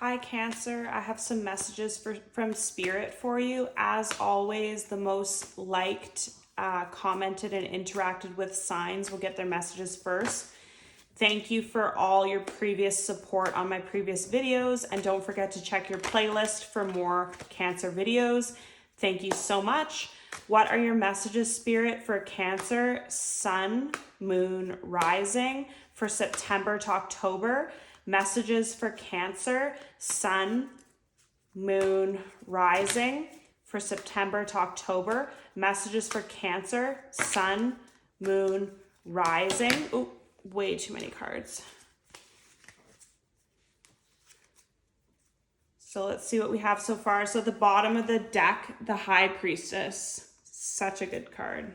Hi, Cancer. I have some messages from Spirit for you. As always, the most liked, commented, and interacted with signs will get their messages first. Thank you for all your previous support on my previous videos, and don't forget to check your playlist for more Cancer videos. Thank you so much. What are your messages, Spirit, for Cancer, Sun, Moon, Rising for September to October? Messages for Cancer, Sun, Moon, Rising for September to October. Messages for Cancer, Sun, Moon, Rising. Oh, way too many cards. So let's see what we have so far. So at the bottom of the deck, the High Priestess. Such a good card.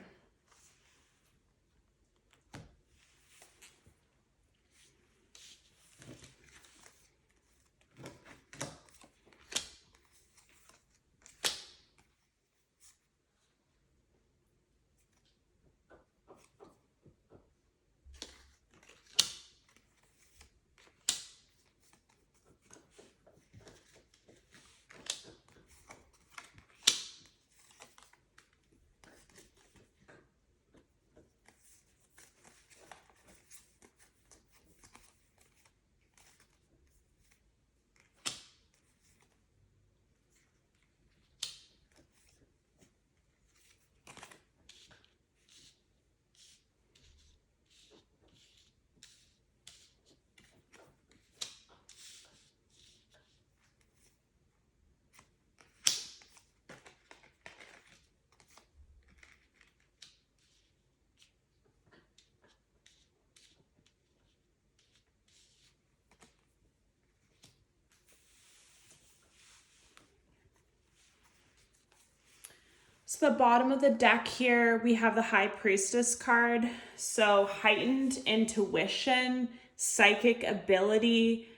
So the bottom of the deck here, we have the High Priestess card. So heightened intuition, psychic ability,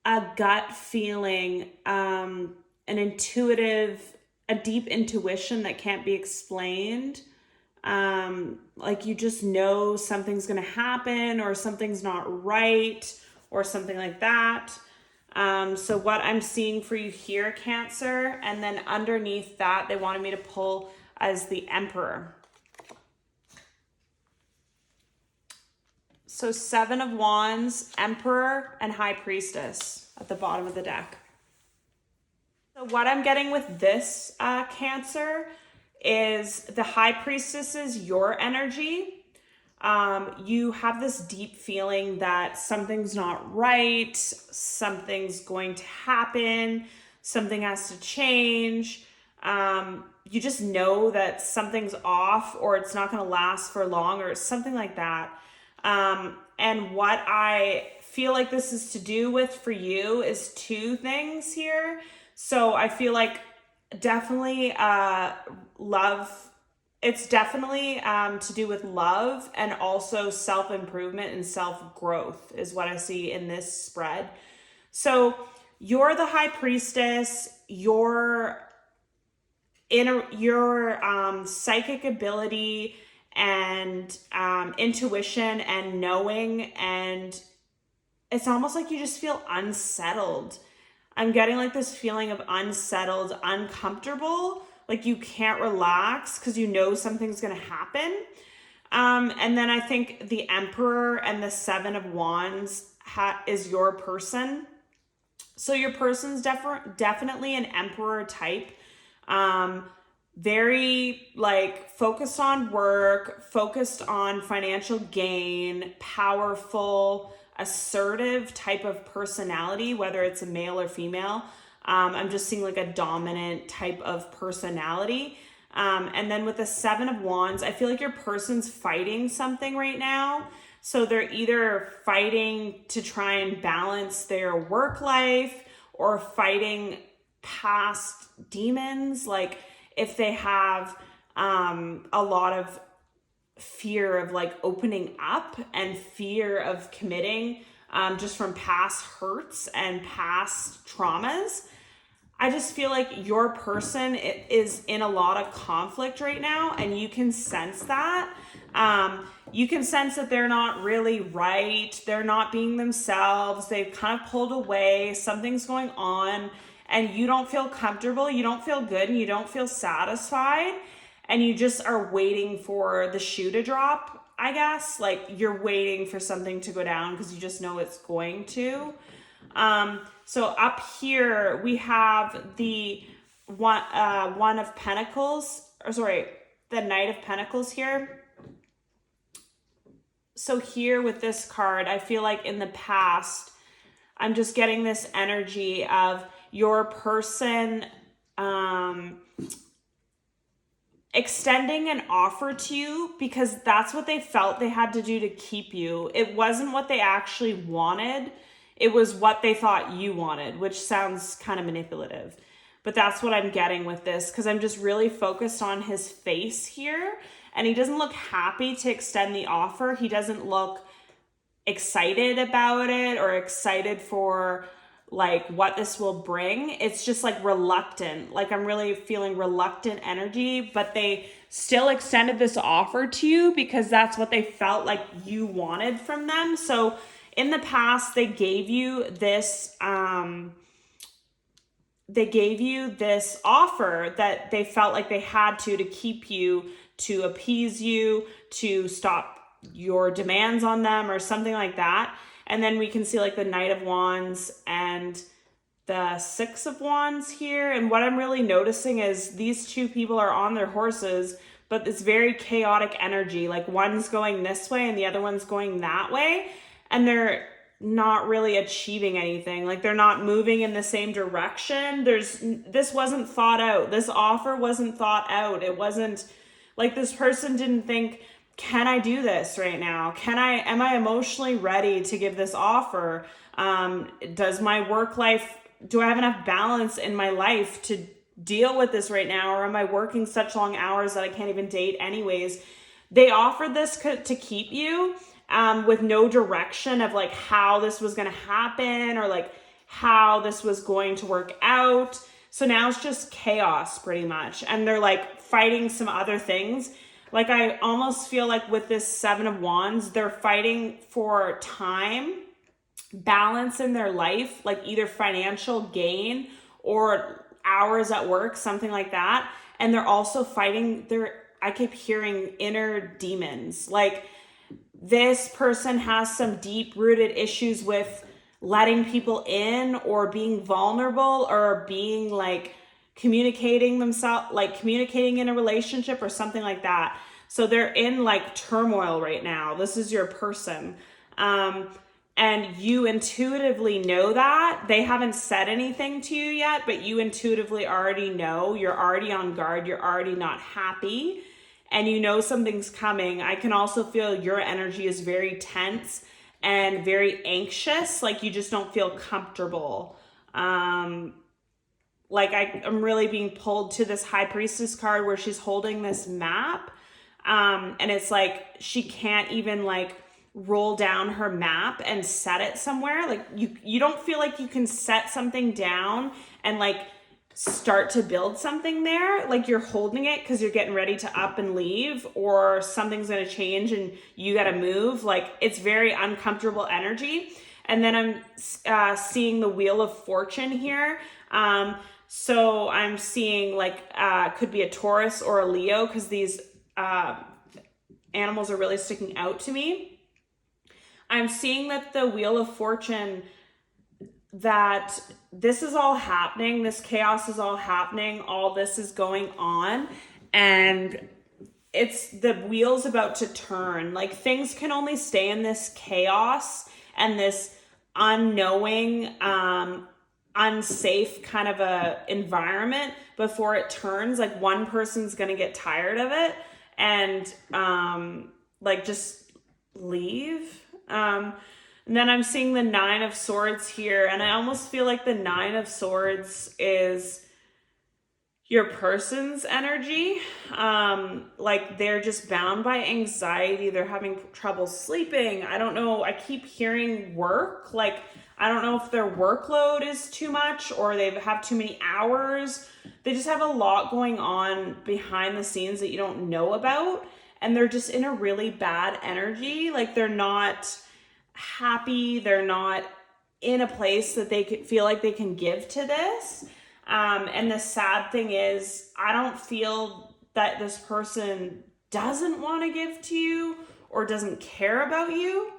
a gut feeling, a deep intuition that can't be explained. Like you just know something's going to happen or something's not right or something like that. So what I'm seeing for you here, Cancer, and then underneath that, they wanted me to pull as the Emperor. So 7 of Wands, Emperor, and High Priestess at the bottom of the deck. So what I'm getting with this, Cancer, is the High Priestess is your energy. You have this deep feeling that something's not right, something's going to happen, something has to change. You just know that something's off or it's not going to last for long or something like that. And what I feel like this is to do with for you is 2 things here. So I feel like definitely love. It's definitely to do with love and also self-improvement and self-growth is what I see in this spread. So you're the High Priestess, your psychic ability and intuition and knowing, and it's almost like you just feel unsettled. I'm getting like this feeling of unsettled, uncomfortable, like you can't relax because you know something's going to happen. And then I think the Emperor and the 7 of Wands is your person. So your person's definitely an Emperor type. Very like focused on work, focused on financial gain, powerful, assertive type of personality, whether it's a male or female. I'm just seeing like a dominant type of personality. And then with the 7 of Wands, I feel like your person's fighting something right now. So they're either fighting to try and balance their work life or fighting past demons. Like if they have a lot of fear of like opening up and fear of committing just from past hurts and past traumas. I just feel like your person is in a lot of conflict right now, and you can sense that. You can sense that they're not really right. They're not being themselves. They've kind of pulled away. Something's going on, and you don't feel comfortable. You don't feel good, and you don't feel satisfied. And you just are waiting for the shoe to drop, I guess. Like, you're waiting for something to go down because you just know it's going to. So up here we have the one of Pentacles, or sorry, the Knight of Pentacles here. So here with this card, I feel like in the past, I'm just getting this energy of your person extending an offer to you because that's what they felt they had to do to keep you. It wasn't what they actually wanted. It was what they thought you wanted, which sounds kind of manipulative. But that's what I'm getting with this, because I'm just really focused on his face here. And he doesn't look happy to extend the offer. He doesn't look excited about it or excited for like what this will bring. It's just like reluctant. Like, I'm really feeling reluctant energy, but they still extended this offer to you because that's what they felt like you wanted from them. So in the past, they gave you this offer that they felt like they had to keep you, to appease you, to stop your demands on them or something like that. And then we can see like the Knight of Wands and the Six of Wands here. And what I'm really noticing is these two people are on their horses, but it's very chaotic energy. Like, one's going this way and the other one's going that way. And they're not really achieving anything. Like, they're not moving in the same direction. This wasn't thought out. This offer wasn't thought out. It wasn't like this person didn't think, can I do this right now? Am I emotionally ready to give this offer? Does my work life, do I have enough balance in my life to deal with this right now? Or am I working such long hours that I can't even date anyways? They offered this to keep you with no direction of like how this was going to happen or like how this was going to work out. So now it's just chaos pretty much. And they're like fighting some other things. Like, I almost feel like with this Seven of Wands, they're fighting for time, balance in their life, like either financial gain or hours at work, something like that. And they're also fighting I keep hearing inner demons. Like, this person has some deep rooted issues with letting people in or being vulnerable or being like communicating in a relationship or something like that. So they're in like turmoil right now. This is your person. And you intuitively know that. They haven't said anything to you yet, but you intuitively already know. You're already on guard. You're already not happy. And you know something's coming. I can also feel your energy is very tense and very anxious. Like, you just don't feel comfortable. Like, I'm really being pulled to this High Priestess card where she's holding this map. And it's like she can't even like roll down her map and set it somewhere. Like, you don't feel like you can set something down and like start to build something there. Like, you're holding it because you're getting ready to up and leave, or something's going to change and you got to move. Like, it's very uncomfortable energy. And then I'm seeing the Wheel of Fortune here. So I'm seeing like could be a Taurus or a Leo, because these animals are really sticking out to me. I'm seeing that the Wheel of Fortune, that this is all happening, this chaos is all happening, all this is going on, and it's the wheel's about to turn. Like, things can only stay in this chaos and this unknowing, unsafe kind of a environment before it turns. Like, one person's gonna get tired of it and like just leave. And then I'm seeing the Nine of Swords here, and I almost feel like the Nine of Swords is your person's energy. Like, they're just bound by anxiety. They're having trouble sleeping. I don't know. I keep hearing work. Like, I don't know if their workload is too much or they have too many hours. They just have a lot going on behind the scenes that you don't know about. And they're just in a really bad energy. Like they're not happy. They're not in a place that they could feel like they can give to this. And the sad thing is, I don't feel that this person doesn't want to give to you or doesn't care about you.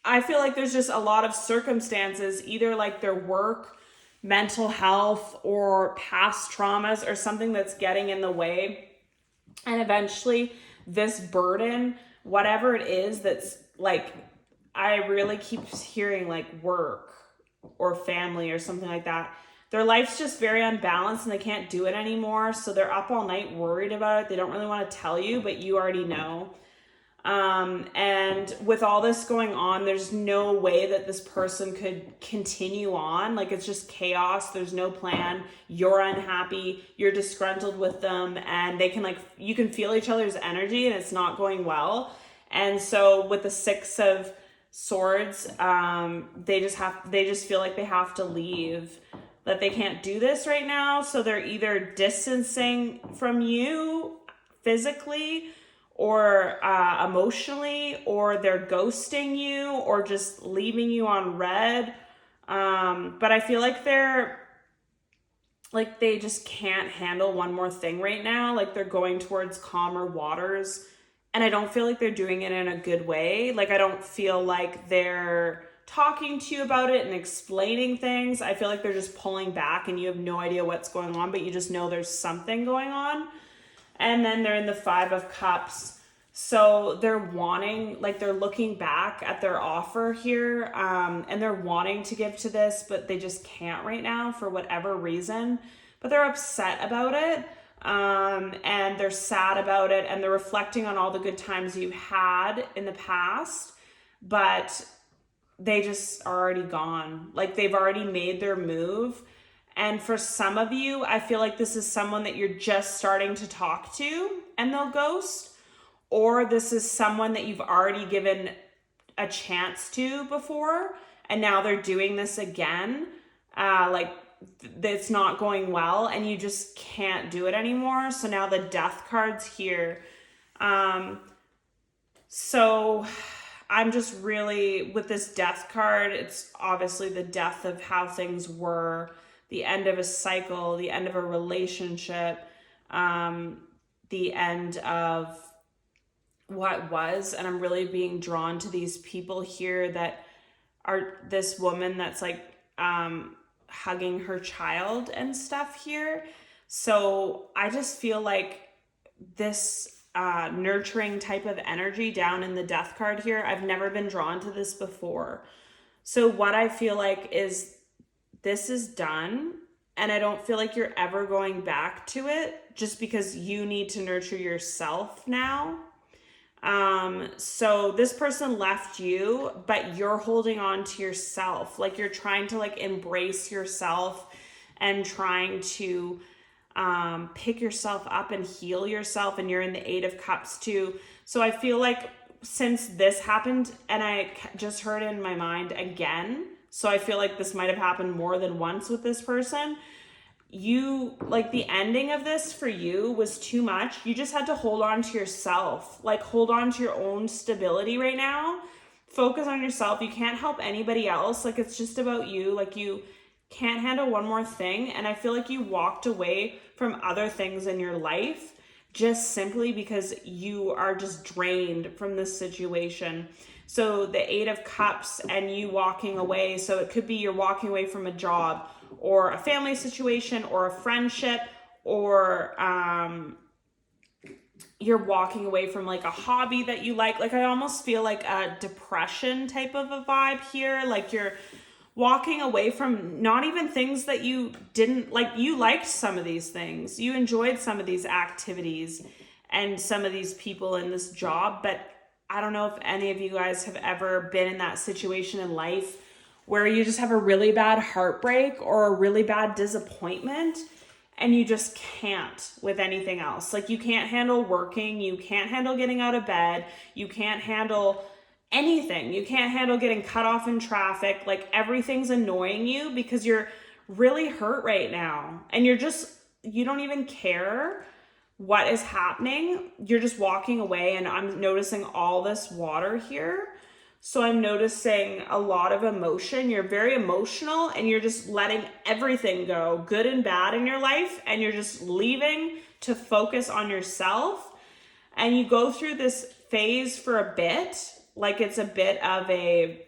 I feel like there's just a lot of circumstances, either like their work, mental health, or past traumas or something that's getting in the way. And eventually this burden, whatever it is that's like, I really keep hearing like work or family or something like that. Their life's just very unbalanced and they can't do it anymore. So they're up all night worried about it. They don't really want to tell you, but you already know. And with all this going on, there's no way that this person could continue on. Like it's just chaos. There's no plan. You're unhappy. You're disgruntled with them, and they can like, you can feel each other's energy and it's not going well. And so with the Six of Swords, they just feel like they have to leave, that they can't do this right now. So they're either distancing from you physically or emotionally, or they're ghosting you or just leaving you on red. But I feel like they just can't handle one more thing right now. Like they're going towards calmer waters, and I don't feel like they're doing it in a good way. Like I don't feel like they're talking to you about it and explaining things. I feel like they're just pulling back and you have no idea what's going on, but you just know there's something going on. And then they're in the Five of Cups. So they're wanting, like they're looking back at their offer here, and they're wanting to give to this, but they just can't right now for whatever reason. But they're upset about it, and they're sad about it, and they're reflecting on all the good times you had in the past, but they just are already gone. Like they've already made their move. And for some of you, I feel like this is someone that you're just starting to talk to and they'll ghost. Or this is someone that you've already given a chance to before, and now they're doing this again. Like it's not going well and you just can't do it anymore. So now the Death card's here. So I'm just really, with this Death card, it's obviously the death of how things were, the end of a cycle, the end of a relationship, the end of what was. And I'm really being drawn to these people here that are this woman that's like hugging her child and stuff here. So I just feel like this nurturing type of energy down in the Death card here, I've never been drawn to this before. So what I feel like is this is done, and I don't feel like you're ever going back to it, just because you need to nurture yourself now. So this person left you, but you're holding on to yourself. Like you're trying to like embrace yourself and trying to pick yourself up and heal yourself, and you're in the Eight of Cups too. So I feel like since this happened, and I just heard it in my mind again, so I feel like this might have happened more than once with this person. You, like the ending of this for you was too much. You just had to hold on to yourself, like hold on to your own stability right now. Focus on yourself. You can't help anybody else. Like it's just about you. Like you can't handle one more thing. And I feel like you walked away from other things in your life just simply because you are just drained from this situation. So the Eight of Cups and you walking away. So it could be you're walking away from a job or a family situation or a friendship, or you're walking away from like a hobby that you like. Like I almost feel like a depression type of a vibe here. Like you're walking away from not even things that you didn't like. You liked some of these things. You enjoyed some of these activities and some of these people in this job. But I don't know if any of you guys have ever been in that situation in life where you just have a really bad heartbreak or a really bad disappointment and you just can't with anything else. Like you can't handle working, you can't handle getting out of bed, you can't handle anything. You can't handle getting cut off in traffic. Like everything's annoying you because you're really hurt right now. And you don't even care what is happening. You're just walking away, and I'm noticing all this water here. So I'm noticing a lot of emotion. You're very emotional, and you're just letting everything go, good and bad in your life, and you're just leaving to focus on yourself. And you go through this phase for a bit, like it's a bit of a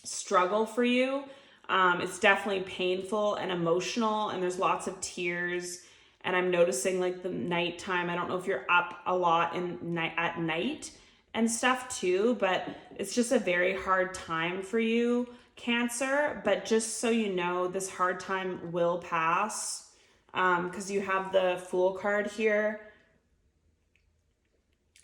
struggle for you. It's definitely painful and emotional, and there's lots of tears. And I'm noticing like the nighttime. I don't know if you're up a lot at night and stuff too, but it's just a very hard time for you, Cancer. But just so you know, this hard time will pass, because you have the Fool card here.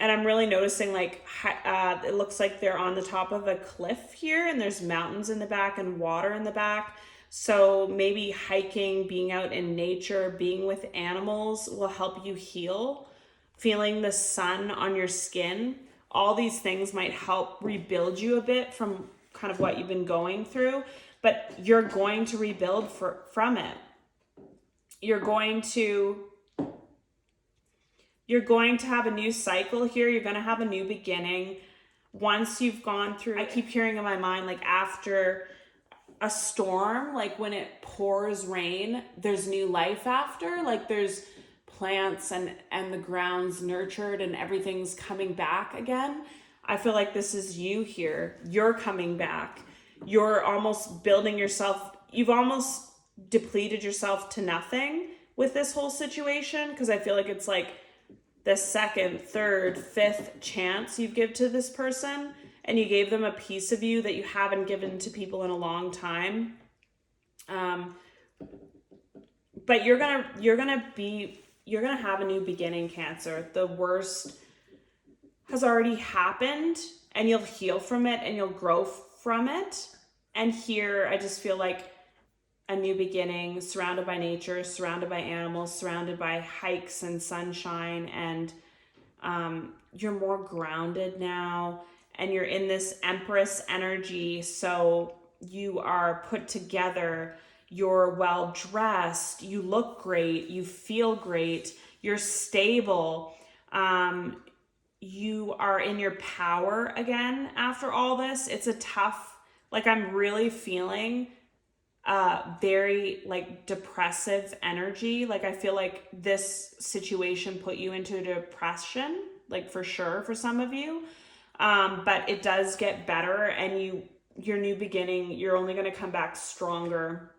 And I'm really noticing like it looks like they're on the top of a cliff here, and there's mountains in the back and water in the back. So maybe hiking, being out in nature, being with animals will help you heal. Feeling the sun on your skin, all these things might help rebuild you a bit from kind of what you've been going through, but you're going to rebuild from it. You're going to have a new cycle here. You're going to have a new beginning. Once you've gone through, I keep hearing in my mind, like after a storm, like when it pours rain, there's new life after, like there's plants and the ground's nurtured and everything's coming back again. I feel like this is you here. You're coming back. You're almost building yourself. You've almost depleted yourself to nothing with this whole situation, because I feel like it's like the second, third, fifth chance you give to this person, and you gave them a piece of you that you haven't given to people in a long time. But you're gonna have a new beginning, Cancer. The worst has already happened, and you'll heal from it and you'll grow from it. And here I just feel like a new beginning, surrounded by nature, surrounded by animals, surrounded by hikes and sunshine, and you're more grounded now, and you're in this Empress energy. So you are put together, you're well dressed, you look great, you feel great, you're stable, you are in your power again after all this. It's a tough, like I'm really feeling very like depressive energy. Like I feel like this situation put you into depression, like for sure for some of you. But it does get better, and your new beginning, you're only going to come back stronger.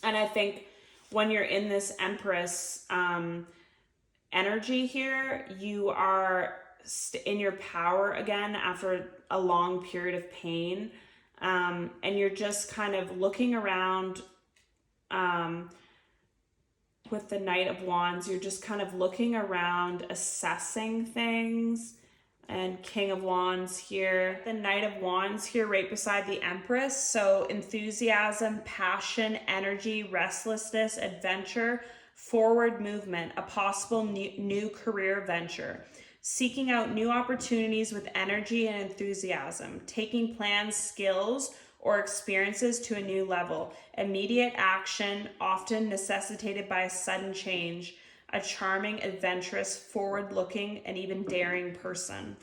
And I think when you're in this Empress energy here, you are in your power again after a long period of pain. And you're just kind of looking around with the Knight of Wands. You're just kind of looking around, assessing things. And King of Wands here. The Knight of Wands here right beside the Empress. So enthusiasm, passion, energy, restlessness, adventure, forward movement, a possible new career venture. Seeking out new opportunities with energy and enthusiasm. Taking plans, skills, or experiences to a new level. Immediate action, often necessitated by a sudden change. A charming, adventurous, forward-looking, and even daring person.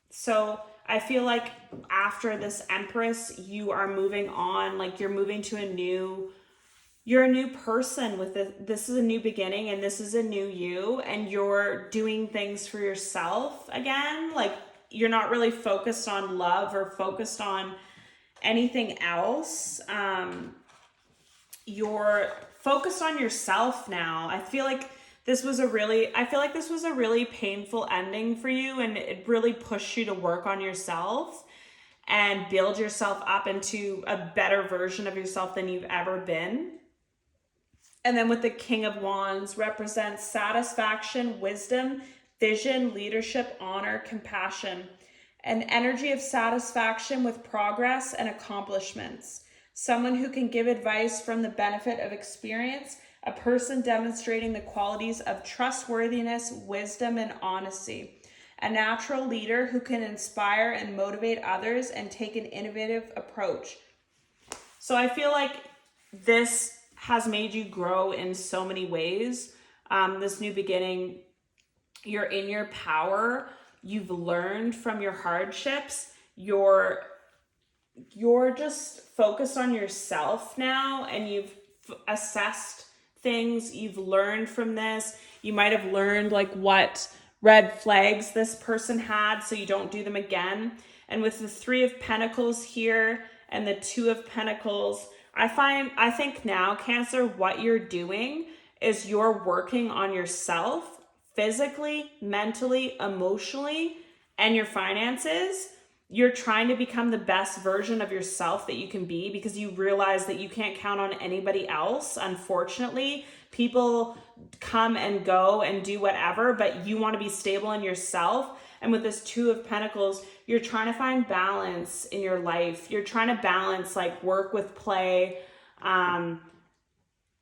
So I feel like after this Empress, you are moving on, like you're moving to you're a new person with this. This is a new beginning, and this is a new you, and you're doing things for yourself again. Like you're not really focused on love or focused on anything else. You're focused on yourself now. I feel like this was a really painful ending for you, and it really pushed you to work on yourself and build yourself up into a better version of yourself than you've ever been. And then with the King of Wands represents satisfaction, wisdom, vision, leadership, honor, compassion, an energy of satisfaction with progress and accomplishments. Someone who can give advice from the benefit of experience, a person demonstrating the qualities of trustworthiness, wisdom, and honesty. a natural leader who can inspire and motivate others and take an innovative approach. So I feel like this has made you grow in so many ways. This new beginning, you're in your power. You've learned from your hardships. You're just focused on yourself now, and you've assessed things. You've learned from this. You might have learned like what red flags this person had so you don't do them again. And with the Three of Pentacles here and the Two of Pentacles, I think now, Cancer, what you're doing is you're working on yourself physically, mentally, emotionally, and your finances. You're trying to become the best version of yourself that you can be, because you realize that you can't count on anybody else. Unfortunately, people come and go and do whatever, but you want to be stable in yourself. And with this Two of Pentacles, you're trying to find balance in your life. You're trying to balance like work with play,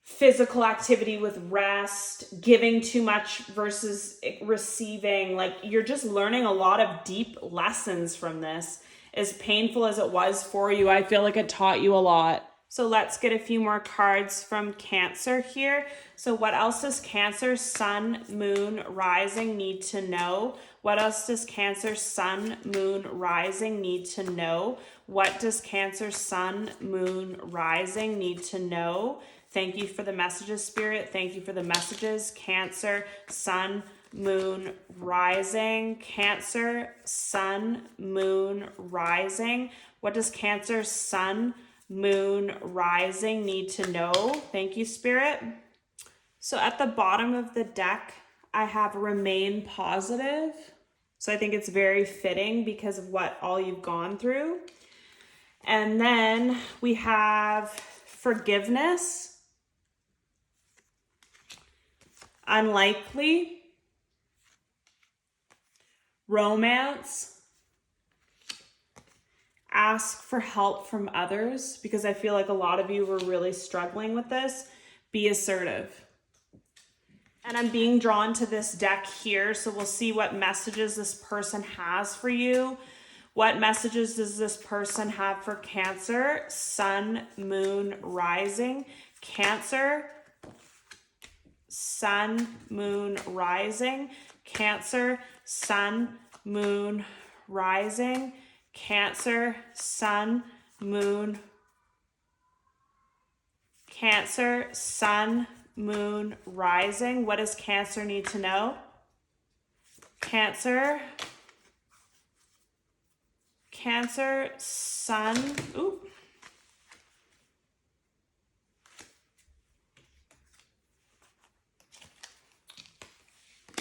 physical activity with rest, giving too much versus receiving. Like, you're just learning a lot of deep lessons from this. As painful as it was for you, I feel like it taught you a lot. So let's get a few more cards from Cancer here. So what else does Cancer, Sun, Moon, Rising need to know? What else does Cancer, Sun, Moon, Rising need to know? What does Cancer, Sun, Moon, Rising need to know? Thank you for the messages, Spirit. Thank you for the messages. Cancer, Sun, Moon, Rising. Cancer, Sun, Moon, Rising. What does Cancer, Sun, Moon, Rising need to know? Thank you, Spirit. So at the bottom of the deck, I have remain positive. So I think it's very fitting because of what all you've gone through. And then we have forgiveness, unlikely, romance, ask for help from others, because I feel like a lot of you were really struggling with this. Be assertive. And I'm being drawn to this deck here, so we'll see what messages this person has for you. What messages does this person have for Cancer, Sun, Moon, Rising? Cancer, Sun, Moon, Rising. Cancer, Sun, Moon, Rising. Cancer, Sun, Moon. Cancer, Sun, Moon, Rising. What does Cancer need to know? Cancer, Sun, ooh.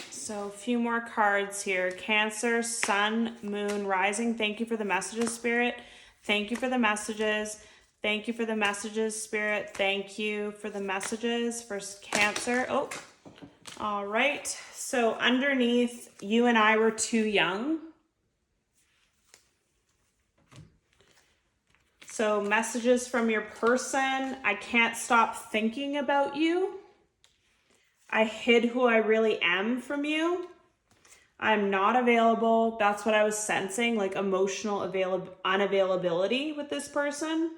So a few more cards here. Cancer, Sun, Moon, Rising. Thank you for the messages, Spirit. Thank you for the messages. Thank you for the messages, Spirit. Thank you for the messages for Cancer. Oh, all right. So underneath, you and I were too young. So messages from your person. I can't stop thinking about you. I hid who I really am from you. I'm not available. That's what I was sensing, like emotional unavailability with this person.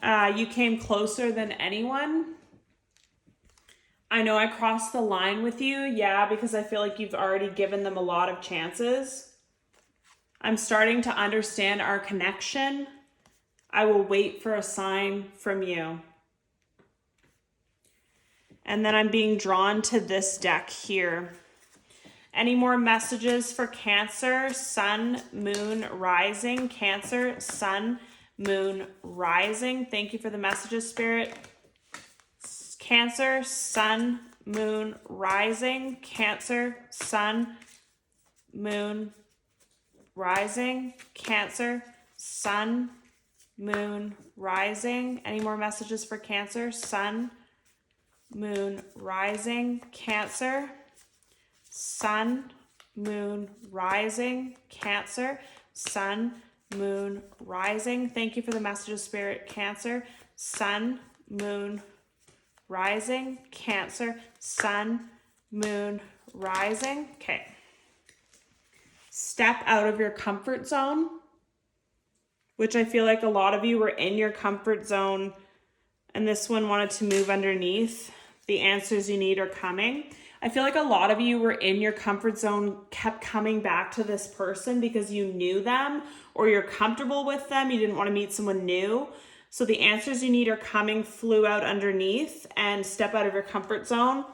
You came closer than anyone. I know I crossed the line with you. Yeah, because I feel like you've already given them a lot of chances. I'm starting to understand our connection. I will wait for a sign from you. And then I'm being drawn to this deck here. Any more messages for Cancer, Sun, Moon, Rising? Cancer, Sun, Moon, Rising. Thank you for the messages, Spirit. Cancer, Sun, Moon, Rising. Cancer, Sun, Moon, Rising. Cancer, Sun, Moon, Rising. Any more messages for Cancer, Sun, Moon, Rising? Cancer, Sun, Moon, Rising. Cancer, Sun, Moon, Rising. Thank you for the messages, Spirit. Cancer, Sun, Moon, Rising. Cancer, Sun, Moon, Rising. Okay. step out of your comfort zone, which I feel like a lot of you were in your comfort zone and this one wanted to move underneath. The answers you need are coming. I feel like a lot of you were in your comfort zone, kept coming back to this person because you knew them or you're comfortable with them. You didn't want to meet someone new. So the answers you need are coming, flew out underneath, and step out of your comfort zone.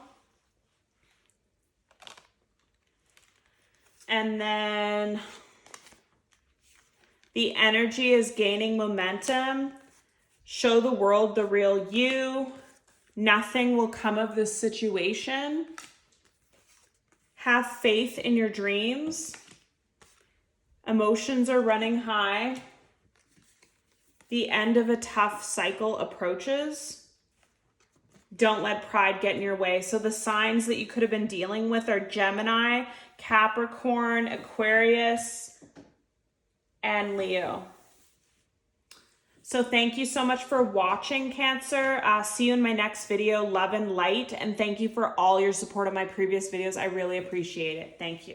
And then the energy is gaining momentum. Show the world the real you. Nothing will come of this situation. Have faith in your dreams. Emotions are running high. The end of a tough cycle approaches. Don't let pride get in your way. So the signs that you could have been dealing with are Gemini, Capricorn, Aquarius, and Leo. So thank you so much for watching, Cancer. See you in my next video. Love and light. And thank you for all your support of my previous videos. I really appreciate it. Thank you.